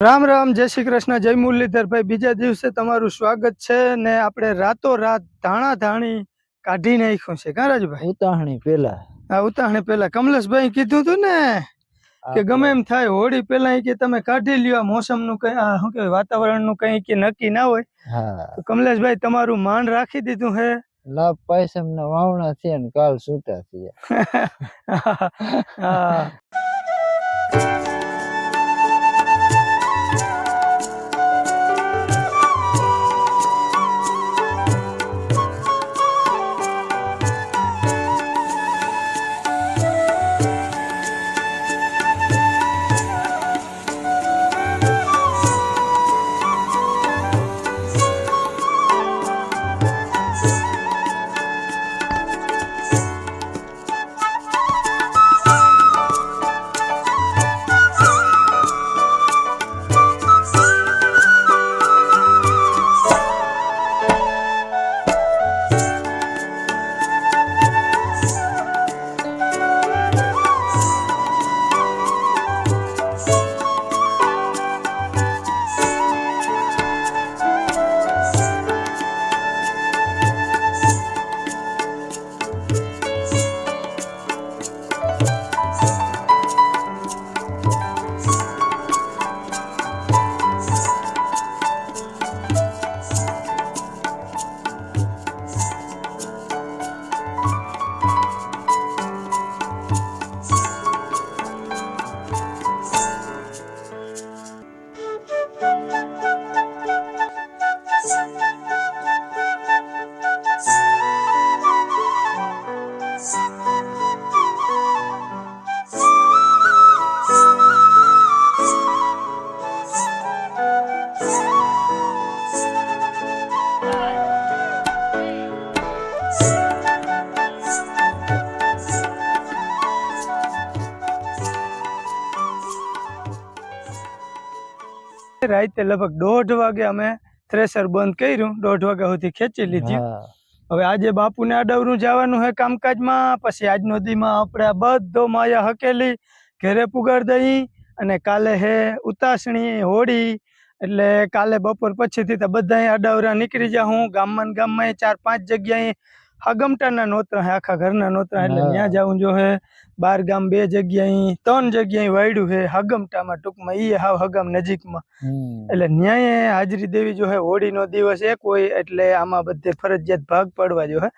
राम राम, जय श्री कृष्ण, जय मुरलीधर भाई। बीजा दिवसे तमारू स्वागत छे ने आपणे रातो रात धाणा धाणी काढी नाख्यो छे का राजभाई? उताहणी पेला। हाँ, उताहणी पेला कमलेश भाई कीधुं तुं ने के गमे एम थाय होળી पेला के तमे काढी ल्यो। मौसम नु कई शुं के वातावरण नु कई के नक्की ना होय। तो कमलेश भाई तमारू मान राखी दीधुं है। लाभ पैसम ना वावणा थया ने काल छूटा थया। हाँ। राते लगभग 1:30 वागे अमे थ्रेसर बंद कर्યું। 1:30 वाग्या सुधी खेंची लीधું। હવે આજે બાપુને આડવરું જવાનું હે કામકાજમાં। પછી આજનો દીમાં આપણે બધો માયા હકેલી ઘરે પુગાડ દઈ અને કાલે હે ઉતાસણી હોળી એટલે કાલે બપોર પછીથી તો બધા આડવરા નીકળી જાઉં। ગામમાં 4-5 જગ્યાએ હગમટાના નોતરા હે, આખા ઘરના નોતરા એટલે ત્યાં જાઉં જો હે। 12 ગામ 2 જગ્યાએ 3 જગ્યાએ વાયડું હે હગમટામાં, ટૂંકમાં ઈ હાવ હગમ નજીકમાં એટલે ન્યાય હાજરી દેવી જો હે। હોળીનો દિવસ એક હોય એટલે આમાં બધે ફરજિયાત ભાગ પાડવા જો હે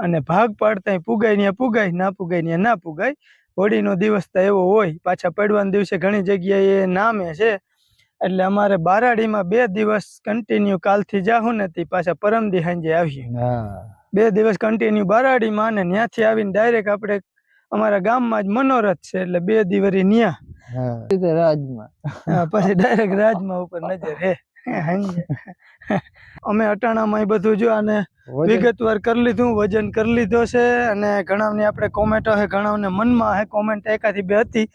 અને ભાગ પાડતા પુગાય ને પુગાય, ના પુગાય ને ના પુગાય। હોળીનો દિવસ તો એવો હોય। પાછા પડવાના દિવસે ઘણી જગ્યાએ નામે છે એટલે અમારે બારાડીમાં 2 દિવસ કન્ટિન્યુ કાલથી જાહું ને તી પાછા પરમદી સાંજે આવીએ। 2 દિવસ કન્ટિન્યુ બારાડીમાં ને ત્યાંથી આવીને ડાયરેક્ટ આપણે અમારા ગામમાં જ મનોરથ છે એટલે 2 દિવસ ન્યા રાજમાં પછી ડાયરેક્ટ રાજમાં ઉપર નજર હે। અમે અટાણામાં બધું જો આને વિગતવાર કરી લીધું, વજન કરી લીધો છે અને ઘણાની આપણે કોમેન્ટો હે, ઘણાને મનમાં હે કોમેન્ટ એકાથી બે હતી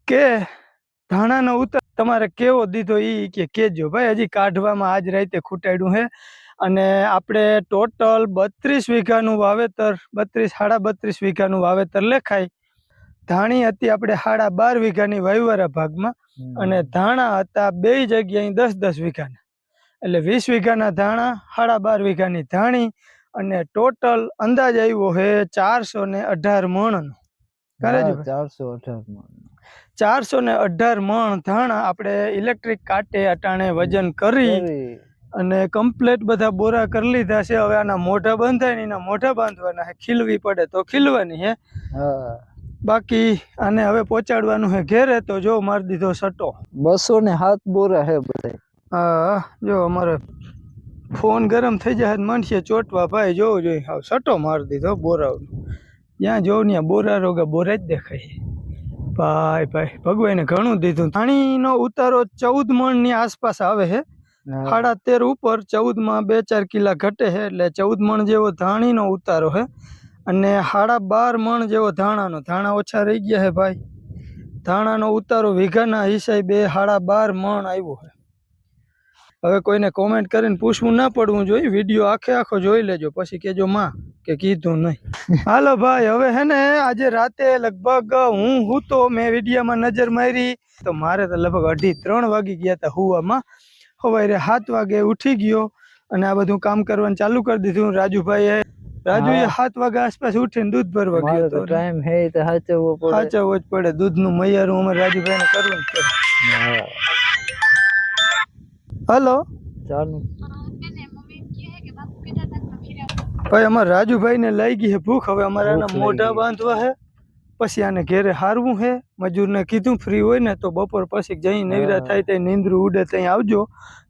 કે ધાણાનો ઉતાર તમારે કેવો દીધો ઈ કે કેજો ભાઈ। હજી કાઢવામાં આજ રાતે ખૂટાડ્યું હે અને આપણે ટોટલ 32 વીઘાનું વાવેતર, 32-32.5 વીઘાનું વાવેતર લેખાય। ધાણી હતી આપણે 12.5 વીઘાની વાયુવાળા ભાગમાં અને ધાણા હતા 2 જગ્યાએ 10-10 વીઘાના એટલે 20 વીઘાના ધાણા, 12.5 વીઘાની ધાણી અને ટોટલ અંદાજ આવ્યો હે 418 મણનો। 418 મણ ધાણા આપણે ઇલેક્ટ્રિક કાંટે અટાણે વજન કરી અને કમ્પ્લીટ બધા બોરા કરી લીધા છે। હવે આના મોઢા બંધાય ને એના મોઢા બાંધવાના હે, ખીલવી પડે તો ખીલવાની હે। બાકી આને હવે પહોંચાડવાનું હે ઘેરે। તો જો મારી દીધો સટો 207 બોરા હે બધા। હા જો અમારે ફોન ગરમ થઈ જાય માનસીએ ચોટવા ભાઈ જોવું જોઈએ। હા સટો મારી દીધો બોરાનો, જ્યાં જોઉં ત્યાં બોરા રોગા બોરા જ દેખાય ભાઈ। ભાઈ ભગવાને ઘણું દીધું। ધાણીનો ઉતારો 14 મણની આસપાસ આવે છે। 13.5 ઉપર 14 માં 2-4 કિલા ઘટે છે એટલે 14 મણ જેવો ધાણીનો ઉતારો છે અને 12.5 મણ જેવો ધાણાનો। ધાણા ઓછા રહી ગયા છે ભાઈ। ધાણાનો ઉતારો વીઘાના હિસાબે 12.5 મણ આવ્યો છે। હવે કોઈને કોમેન્ટ કરીને પૂછવું ના પડવું જોઈએ, વિડીયો આખો જોઈ લેજો, પછી કેજો માં કે કીધું નહીં. હાલો ભાઈ, હવે હે ને આજે રાતે લગભગ હું તો મેં વિડીયોમાં નજર મારી તો મારે તો લગભગ 2:30-3 વાગી ગયા હતા હુવામાં. સવારે 7 વાગે ઉઠી ગયો અને આ બધું કામ કરવાનું ચાલુ કરી દીધું. રાજુએ 7 વાગ્યા આસપાસ ઉઠીને દૂધ ભરવા ગયો હતો. ટાઈમ હે તો સાચવવો જ પડે, દૂધનું મૈયારું અમારે રાજુભાઈને કરવું જ પડે. હલો ચાલુ ભાઈ, અમારા રાજુભાઈને લઈ ગઈ છે ભૂખ. હવે અમારા મોઢા બાંધવા છે, પછી આને ઘેરે હારવું છે. મજૂરને કીધું ફ્રી હોય ને તો બપોર પછી જઈ નવરા થાય ત્યાં નીંદરું ઉડે ત્યાં આવજો.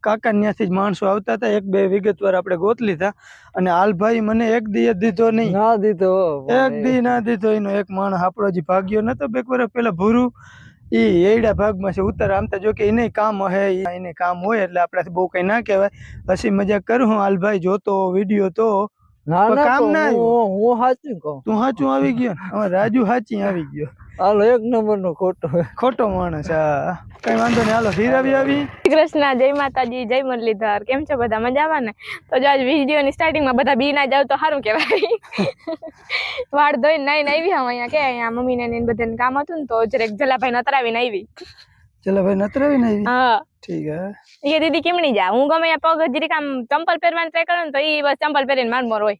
કાકા ત્યાંથી જ માણસો આવતા હતા, 1-2 વિગતવાર આપણે ગોત લીધા. અને હાલભાઈ મને એક દી દીધો નહીં, ના દીધો, એક દી ના દીધો. એનો એક માણસ આપણો જે ભાગ્યો નતો 2 વર્ષ પેલા ભૂરું, એ એડા ભાગમાં છે ઉત્તર. આમ તો જો કે એને કામ હે, એને કામ હોય એટલે આપણાથી બહુ કઈ ના કહેવાય. હસી મજાક કરું હું. હાલભાઈ જોતો વિડીયો તો કામ ના આવ્યું. હું સાચું કહું, તું સાચું આવી ગયો ને, હવે રાજુ સાચી આવી ગયો. હાલો 1 નંબરનો ખોટો માણસ. હા કઈ વાંધો નહીં, હાલો ફીરાવી આવી. કૃષ્ણ, જય માતાજી, જય મુરલીધર. કેમ છો બધા? મજામાં ને? તો જો આજ વિડીયો ની સ્ટાર્ટિંગમાં બધા બી ના જાવ તો સારું કહેવાય. વાળ ધોઈને નાઈને આવી હું અહીંયા, કે અહીંયા મમ્મીને ને બધાને કામ હતું ને તો જરેક જલાભાઈ નતરાવીને આવી. જલાભાઈ નતરાવીને આવી? હા ઠીક હે. એ દીદી કેમની જા, હું ગમે પગ જરીક આમ ચંપલ પહેરવાનું ટ્રાય કરું ને તો એ બસ ચંપલ પહેરીને મારમોર હોય.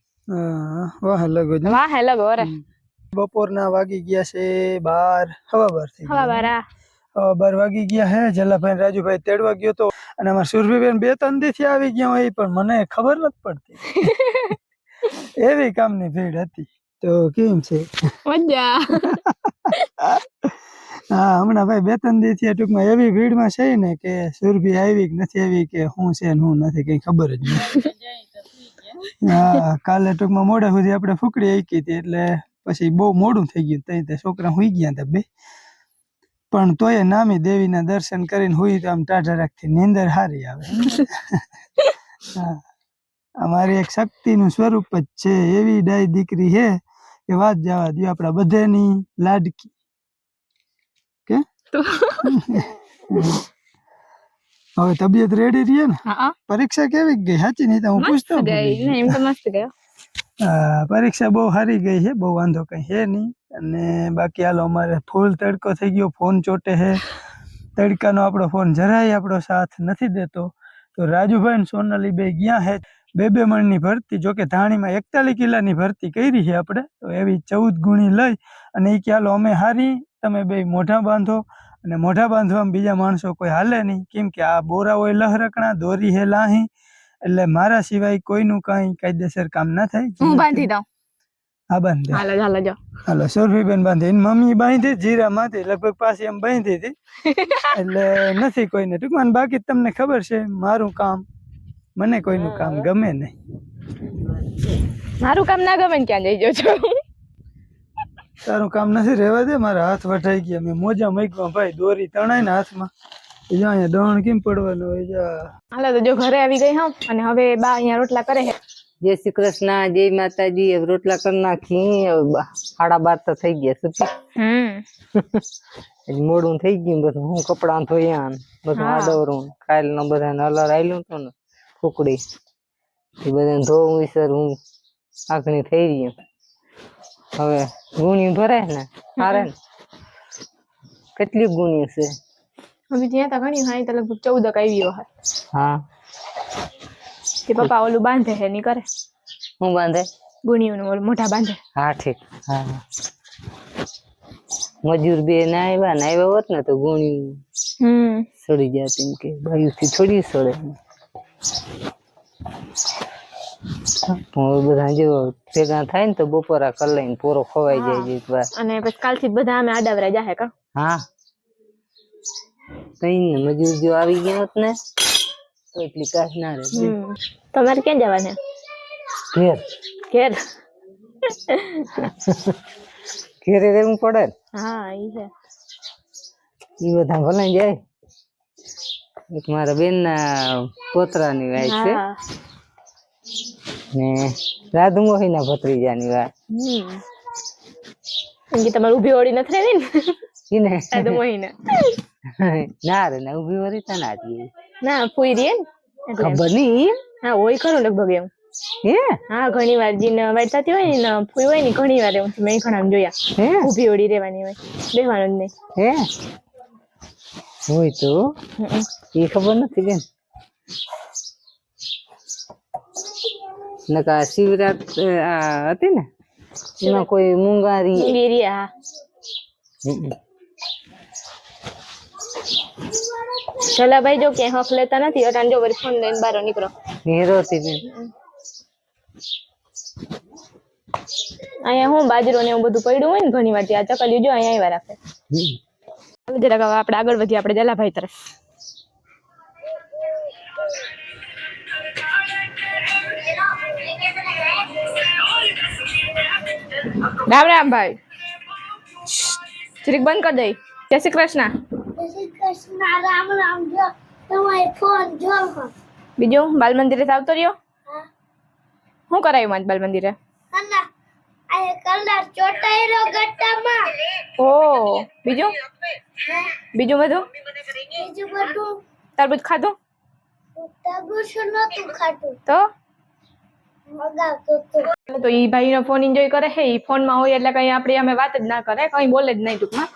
વાહ લગો જ. વાહ લગો. અરે બપોરના વાગી ગયા છે 12, સવા 12 થઈ ગયા. સવા 12 વાગી ગયા હે. જલાભાઈ રાજુભાઈ તેડવા ગયો તો, અને અમારા સુરભીબેન 2-3 દીથી આવી ગયા હોય પણ મને ખબર નથી પડતી. એવી કામની ભીડ હતી. તો કેમ છે? મજા. હા હમણાં ભાઈ 2-3 દીથી ટૂંકમાં એવી ભીડમાં છે ને કે સુરભી આવી કે નથી આવી કે શું છે ને શું નથી કઈ ખબર જ નથી. હા કાલે ટૂંકમાં મોડા સુધી આપણે ફૂકડી આકી હતી એટલે પછી બહુ મોડું થઈ ગયું. ત્યાં તે છોકરા હુઈ ગયા હતા 2, પણ તોય નામી દેવીના દર્શન કરીને હુઈ તો આમ ટાઢા રાખતી નીંદર સારી આવે. હા અમારી એક શક્તિનું સ્વરૂપ જ છે, એવી ડાય દીકરી છે કે વાત જવા દો, આપણા બધાની લાડકી. કે હવે તબિયત રેડી રહી ને? પરીક્ષા કેવી ગઈ? સાચી નહીં તો હું પૂછતો. પરીક્ષા બહુ સારી ગઈ છે, બહુ વાંધો કઈ છે નહીં. અને બાકી હાલો અમારે ફૂલ તડકો થઈ ગયો, ફોન ચોટે છે. તડકાનો આપણો ફોન જરાય આપણો સાથ નથી દેતો. તો રાજુભાઈ ને સોનાલી બે ગયા છે 2-2 મણની ભરતી. જોકે ધાણીમાં 41 કિલ્લાની ભરતી કરી છે આપણે, તો એવી 14 ગુણી લઈ અને એ કે હાલો અમે હારી, તમે બે મોઢા બાંધો. અને મોઢા બાંધવામાં બીજા માણસો કોઈ હાલે નહીં, કેમ કે આ બોરા હોય લહરકણા, દોરી હે લાહી, એટલે મારા સિવાય કોઈનું કઈ કાયદેસર કામ ના થાય. હું બાંધી દઉં. હા બાંધી. હાલો સુરભીબેન બાંધી. એની મમ્મી બાંધી જીરા માંથી લગભગ પાછી એમ બાંધી હતી. એટલે નથી કોઈને ટૂંકમાં. બાકી તમને ખબર છે મારું કામ, મને કોઈનું કામ ગમે નહીં. મારું કામ ના ગમે ને ક્યાં જઈ જો છો? તારું કામ નથી, રહેવા દે. મારા હાથ વટાઈ ગયા, મેં મોજા મૂકવા ભાઈ, દોરી તણાય ને હાથમાં. અહીંયા દણ કેમ પડવાનું હોય? હાલો તો જો ઘરે આવી ગઈ હું, અને હવે બા અહીંયા રોટલા કરે છે. જય શ્રી કૃષ્ણ, જય માતાજી. રોટલા કરી નાખી, 12:30 તો થઈ ગયા. સુતી મોડું થઈ ગયું બધું. હું કપડા ધોયા બધું આડવરું, કાલ નો બધા નલર આવેલું હતું ને ફૂકડી, એ બધા ધોવું વિસર હું આંખણી થઈ રહી. હવે ગુણી ભરાય ને હારે ને. કેટલી ગુણી છે? હવે ત્યાં તો ઘણી હા, તો લગભગ 14 આવી હોય. હા તે પપ્પા ઓલું બાંધે છે ની કરે. હું બાંધે? ગુણીઓનું ઓલું મોઢા બાંધે. હા ઠીક. હા મજૂર બે ના આવ્યા ને, આવ્યા હોત ને તો ગુણી સડી જાય. એમ કે બાયુથી થોડી સડે. બધા જો ભેગા થાય ને તો બપોરા કરી લઈને પોરો ખવાઈ જાય. અને પછી કાલથી બધા અમે આડાવરા જાહે કા? હા કઈ ને મજૂર જો આવી ગયા હોત ને તો એટલી કાશ ના રહે. તમારે ક્યાં જવાના? ઘેર. ઘેર ઘેરે રહેવું પડે. હા ઈ છે. ઈ બધા ભલે જાય. એક મારા બેન ના પોતરાની વાય છે ને રાધુ મોહી ના ભત્રીજાની વાય. એમ કે તમારે ઊભી ઓળી નથી રહેવી ને? ઈને રાધુ મોહી ના ના રે ના ઊભી ઓળી તો ના જ. ના ફૂઈ રે ને એટલે ખબર નહીં હા હોય ખરું લગભગ એવું હે હા ઘણી વાર જીને વાઈટ થતી હોય ને ફૂઈ હોય ને ઘણી વાર એવું મેં ઘણા જોયા હે ઊભી ઓડી રહેવાની હોય બેહવાનું જ નહીં હે હોય તો એ ખબર નથી બેન નકા શિવરાત આ હતી ને એમાં કોઈ મુંગારી ગીરિયા ચલાભાઈ જો ક્યાંય હક લેતા નથી અટાણ જો વળી ફોન લઈને બહાર નીકળો હીરો હતી બેન અહીંયા હું બાજરો ને એવું બધું પડ્યું હોય ને ઘણી વાર ત્યાં ચકલિયું જો અહીંયા આવ્યા રાખે હવે જરાક હવે આપણે આગળ વધીએ આપણે જલાભાઈ તરફ રામ રામ ભાઈ જરીક બંધ કરી દઈ જય શ્રી કૃષ્ણ રામ રામ જો તમારે ફોન જો બીજું બાલ મંદિરે આવતો રહ્યો શું કરાયું મારે બાલ મંદિરે અના આ કલર ચોટાયરો ગટ્ટામાં ઓ બીજું બીજું બધું બીજું બધું તરબૂચ ખાધું તબુશું નતું ખાતું તો મગાવતો તો તો ઈ ભાઈનો ફોન એન્જોય કરે છે ઈ ફોનમાં હોય એટલે કઈ આપણે અમે વાત જ ના કરે કઈ બોલે જ નહીં ટૂંકમાં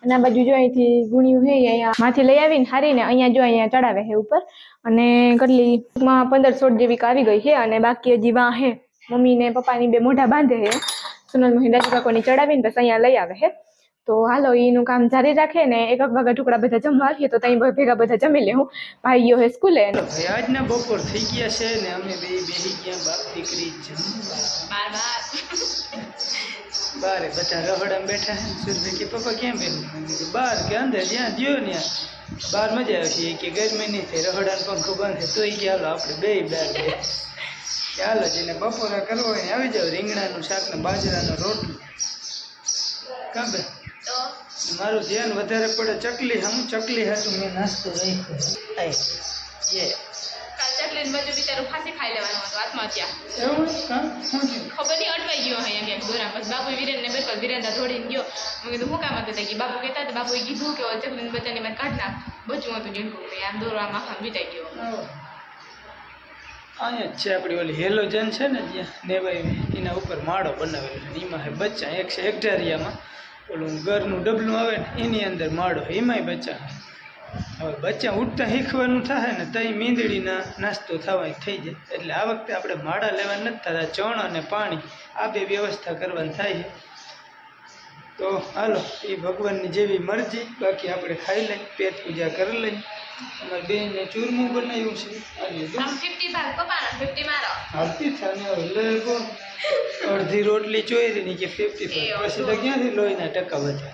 અને આ બાજુ જો અહીંથી ગુણ્યું છે અહીંયા માંથી લઈ આવીને હારીને અહીંયા જો અહીંયા ચડાવે છે ઉપર અને કેટલી ટૂંકમાં 15-16 જેવી આવી ગઈ છે અને બાકી હજી વાં છે મમ્મી ને પપ્પાની બે મોઢા બાંધે છે સુનલ મોહી દાદુ કાકોની ચડાવીને બસ અહીંયા લઈ આવે છે તો હાલો એનું કામ જારી રાખે ને એક વાગ્યા ઢુકડા બધા જમવા આવીએ તો ત્યાં ભેગા બધા જમી લેવું ભાઈઓ હે સ્કૂલે ભાઈ આજના બપોર થઈ ગયા છે ને અમે બેહી ગયા બાપ દીકરી જમવા બારે બધા રહોડામાં બેઠા છે સુરભી કે પપ્પા ક્યાં બેઠું બહાર કે અંદર જ્યાં જ્યો ને બહાર મજા આવશે કે ગરમી નહીં થાય રહોડાનો પંખો બંધ છે તો એ કે હાલો આપણે બે બહાર કે હાલો જેને બપોરા કરવો હોય આવી જાવ રીંગણાનું શાક ને બાજરાનો રોટલો કાં બે મારું ધ્યાન વધારે પડે ચકલી હાટું મેં નાસ્તો રાખ્યો ચકલી બાજુ બિચારું ફાંસી ખાઈ લેવાનું હતું આત્મહત્યા એવું કાં શું થયું? ખબર નહીં અટવાઈ ગયો અહીંયા ક્યાંક દોરા બસ બાપુ વિરેન ને બિલકુલ વિરેન્દ્ર દોડીને ગયો મેં કીધું શું કામ હતું કે બાપુ કહેતા હતા બાપુએ કીધું કે ચકલીને બચ્ચાને મેં કાઢ નાખ બચવું હતું જીણકું આમ દોરવામાં આખા વીટાઈ ગયો અહીંયા જ છે આપણી ઓલી હેલોજન છે ને જ્યાં નેવાઈ એના ઉપર માળો બનાવેલો છે એમાં હે બચ્ચા 111 ઓલું ઘરનું ડબલું આવે ને એની અંદર માળો એમાંય બચ્ચા હવે બચ્ચા ઉઠતા શીખવાનું થાય ને તઈ મીંદડીના નાસ્તો થવાય થઈ જાય એટલે આ વખતે આપણે માળા લેવા નથી થતા ચણ અને પાણી આ બે વ્યવસ્થા કરવાની થાય છે તો હાલો એ ભગવાનની જેવી મરજી બાકી આપણે ખાઈ લઈએ પેટ પૂજા કરી લઈએ અમારી બેનને ચૂરમું બનાવ્યું છે હાલતી થાને લે કો અડધી રોટલી ચોયરી ની કે 55 પછી તો ક્યાંથી લોહીના ટકા વધે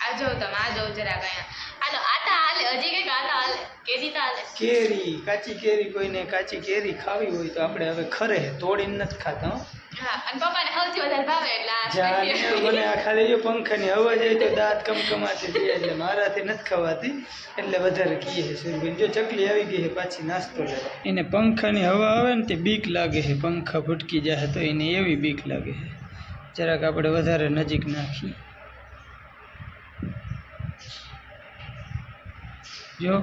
આ જો તમે આ જો જરા ગયા હાલો આટા હાલે હજી કઈક આટા હાલે કેરી તા હાલે કેરી કાચી કેરી કોઈને કાચી કેરી ખાવી હોય તો આપણે હવે ખરે તોડીને નથી ખાતા હો હા અને પપ્પાને સૌથી વધારે ભાવે એટલે આ જાને મને આ ખાલી જો પંખાની હવા જાય તો દાંત કમકમાતી જાય એટલે મારાથી નથી ખવાતી એટલે વધારે કીએ છે સુરભીન જો ચકલી આવી ગઈ છે પાછી નાસ્તો લેવા એને પંખાની હવા આવે ને તે બીક લાગે છે પંખા ફૂટકી જાય તો એને એવી બીક લાગે છે જરાક આપણે વધારે નજીક નાખીએ જો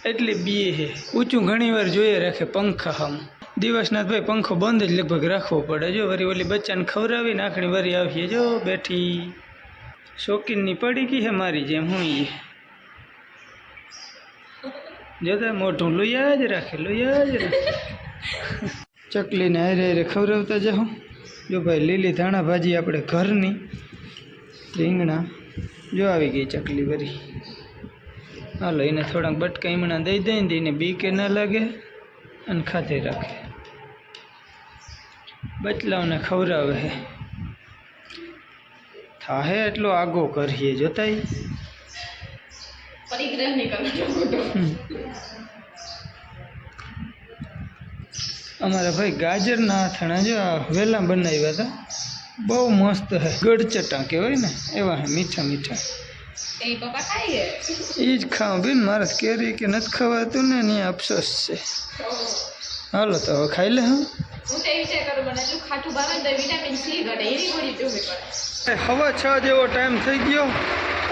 એટલી બીએ છે ઊંચું ઘણી વાર જોઈએ રાખે પંખા હમ દિવસના ભાઈ પંખો બંધ જ લગભગ રાખવો પડે જો વરી ઓલી બચ્ચાને ખવડાવી નાખણી વરી આવીએ જો બેઠી શોકીનની પડી ગઈ છે મારી જેમ હું એ જોતા મોઢું લોયા જ રાખે ચકલીને હારે હારે ખવડાવતા જાઉં જો ભાઈ લીલી ધાણા ભાજી આપણે ઘરની રીંગણા જો આવી ગઈ ચકલી વરી હાલો એને થોડાક બટકા ઈમણા દઈ દઈને એને બીકે ના લાગે અને ખાતે રાખે બચલાઓને ખવડાવે હે થાહે એટલો આગો કરીએ જોતાય પરિગ્રહ નહીં કરવો અમારા ભાઈ ગાજરના અથાણા જો આ વેલા બનાવ્યા હતા બહુ મસ્ત હે ગળચટા કહેવાય ને એવા હે મીઠા મીઠા એ પપ્પા ખાઈએ એ જ ખાઉં બેન મારે કેરી કે નથી ખવાતું ને એની અફસોસ છે હાલો તો હવે ખાઈ લે હું તો એ વિચાર કરું મને એટલું ખાટું ભાવે ને તો વિટામિન સી ઘટે એની ગોળી પીવી પડે હવા 6 જેવો ટાઈમ થઈ ગયો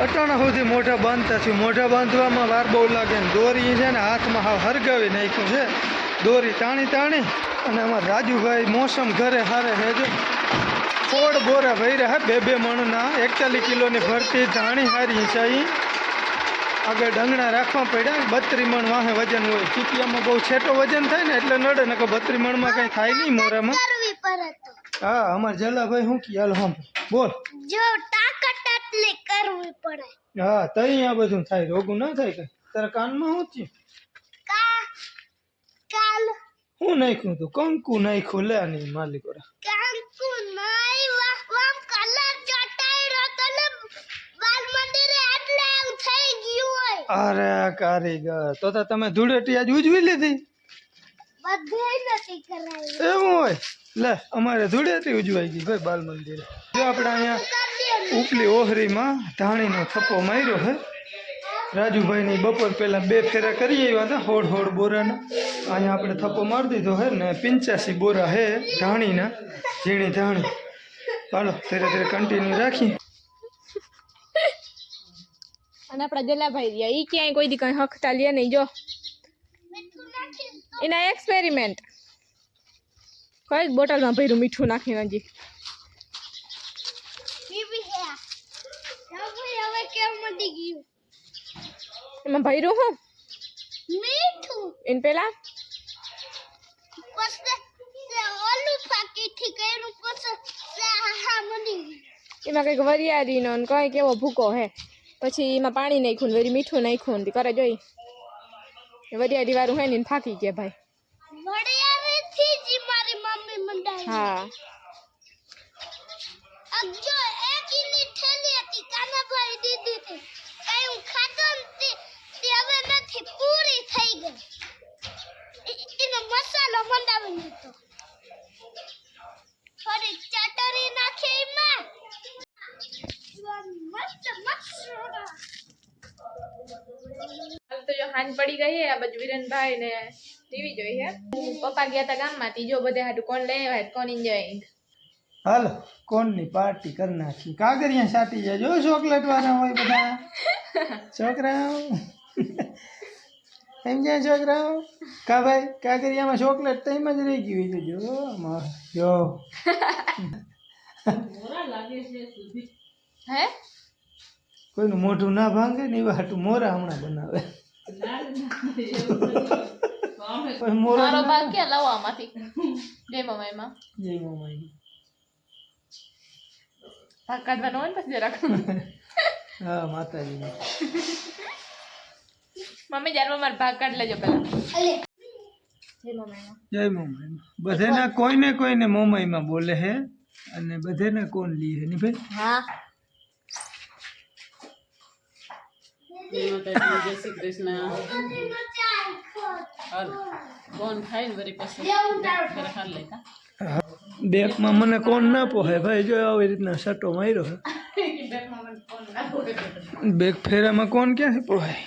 અટાણા સુધી મોઢા બાંધતા થયું. મોઢા બાંધવામાં વાર બહુ લાગે ને દોરી છે ને હાથમાં હાવ હરગાવી નાખ્યું છે. દોરી તાણી અને અમારા રાજુભાઈ મોસમ ઘરે હારે હે જો ફોડ બોરા ભર્યા હે 2 મણના 41 કિલોની ભરતી ધાણી હારી છે. અહીં આગળ ડંગણા રાખવા પડ્યા. 32 મણ વાહે વજન હોય. ચીપિયામાં બહુ છેટો વજન થાય ને એટલે નડે ને કે 32 મણમાં કંઈ થાય નહીં મોરામાં. કરવી પડે તો હા અમારે જલાભાઈ શું કી હાલ હમ બોલ. જો તાકાત એટલી કરવી પડે. હા તઈ આ બધું થાય. રોગું ના થાય કઈ. તારા કાનમાં શું થયું? કાલ હું નાખ્યું તું? કંકુ નાખ્યું. લે નહીં માલિકો કાંકુ નહીં વામ કલર ચોટાડ્યો તો ને બાલ મંદિરે એટલે એવું થઈ ગયું હોય. અરે કારીગર તો તમે ધૂળેટી આજ ઉજવી લીધી? બધે નથી કરાયું. એવું હોય? લે અમારે ધૂળેટી ઉજવાઈ ગઈ ભાઈ બાલ મંદિરે. જો આપણે અહીંયા ઉપલી ઓહરીમાં ધાણીનો થપ્પો માર્યો હે. રાજુભાઈની બપોર પહેલા 2 ફેરા કરી આવ્યા હતા હોડ બોરાના. અહીંયા આપણે થપ્પો મારી દીધો હે ને 85 બોરા હે ધાણીના. ઝીણી ધાણી. ચાલો ધીરે ધીરે કન્ટિન્યુ રાખી. અને આપણા જલાભાઈ રહ્યા ઈ ક્યાંય કોઈ દી કઈ હકતા લે નહીં. જો મીઠું નાખી એના એક્સપેરિમેન્ટ કઈ બોટલમાં ભર્યું મીઠું નાખીને હજી. પીવી હે હવે કેમ મટી ગયું એમાં ભર્યું હું મીઠું. એને પેલા પછી ઓલું ફાકી થી કર્યું પછી હા મટી ગયું. એમાં કંઈક વરિયાળીનો ને કંઈક એવો ભૂકો હે. પછી એમાં પાણી નાખ્યું ને વળી મીઠું નાખ્યું ને કરે જોઈ વરિયાળી વાળું હે ને એને ફાકી ગયા ભાઈ. વડિયારી થી જ મારી મમ્મી મંડાઈ. હા અજો એક ઇની થેલી હતી કાનાભાઈ દીધી હતી. કઈ હું ખાતો નથી તે હવે નથી પૂરી થઈ ગઈ. એનો મસાલો મંડાવી દીધો. થોડી ચટણી નાખી એમાં. મસ્ત મસાલા. હાલ તો જો હાંજ પડી ગઈ હે. આ બાજુ વિરેનભાઈ ને ટીવી જોઈ હે. પપ્પા ગયા તા ગામમાંથી. જો બધે હાટું કોણ લઈ આવ્યા કોણ એન્જોયિંગ. હાલો કોણની પાર્ટી કરી નાખી. કાગરિયા સાટી જાય જો ચોકલેટ વાળા હોય બધા છોકરાઓ. એમ જાય છોકરાઓ કા ભાઈ કાગરિયામાં ચોકલેટ તો એમ જ રહી ગયું. જો જો હે કોઈનું મોઢું ના ભાંગે ને એવા હાટું મોરા હમણાં બનાવે. મોરા મારો ભાગ ક્યાં લાવવામાંથી જય મમ્મીમાં જય મોમાઈ. ભાગ કાઢવાનો હોય ને પછી જરાક હા માતાજી. મમ્મી જ્યારે મારો ભાગ કાઢ લેજો પેલા. જય મમ્મીમાં જય મોમાઈ. બધાના કોઈને કોઈને મોમાઈમાં બોલે હે અને બધાને કોણ લી હે ની ભાઈ. હા જય શ્રી કૃષ્ણ. હાલ કોણ ખાય ને વરી પછી ઘરે ખાઈ લેતા. બેગમાં મને કોણ ના પોહાય ભાઈ. જો આવી રીતના સટો માર્યો હે. બેગ ફેરામાં કોણ ક્યાંથી પોહાય.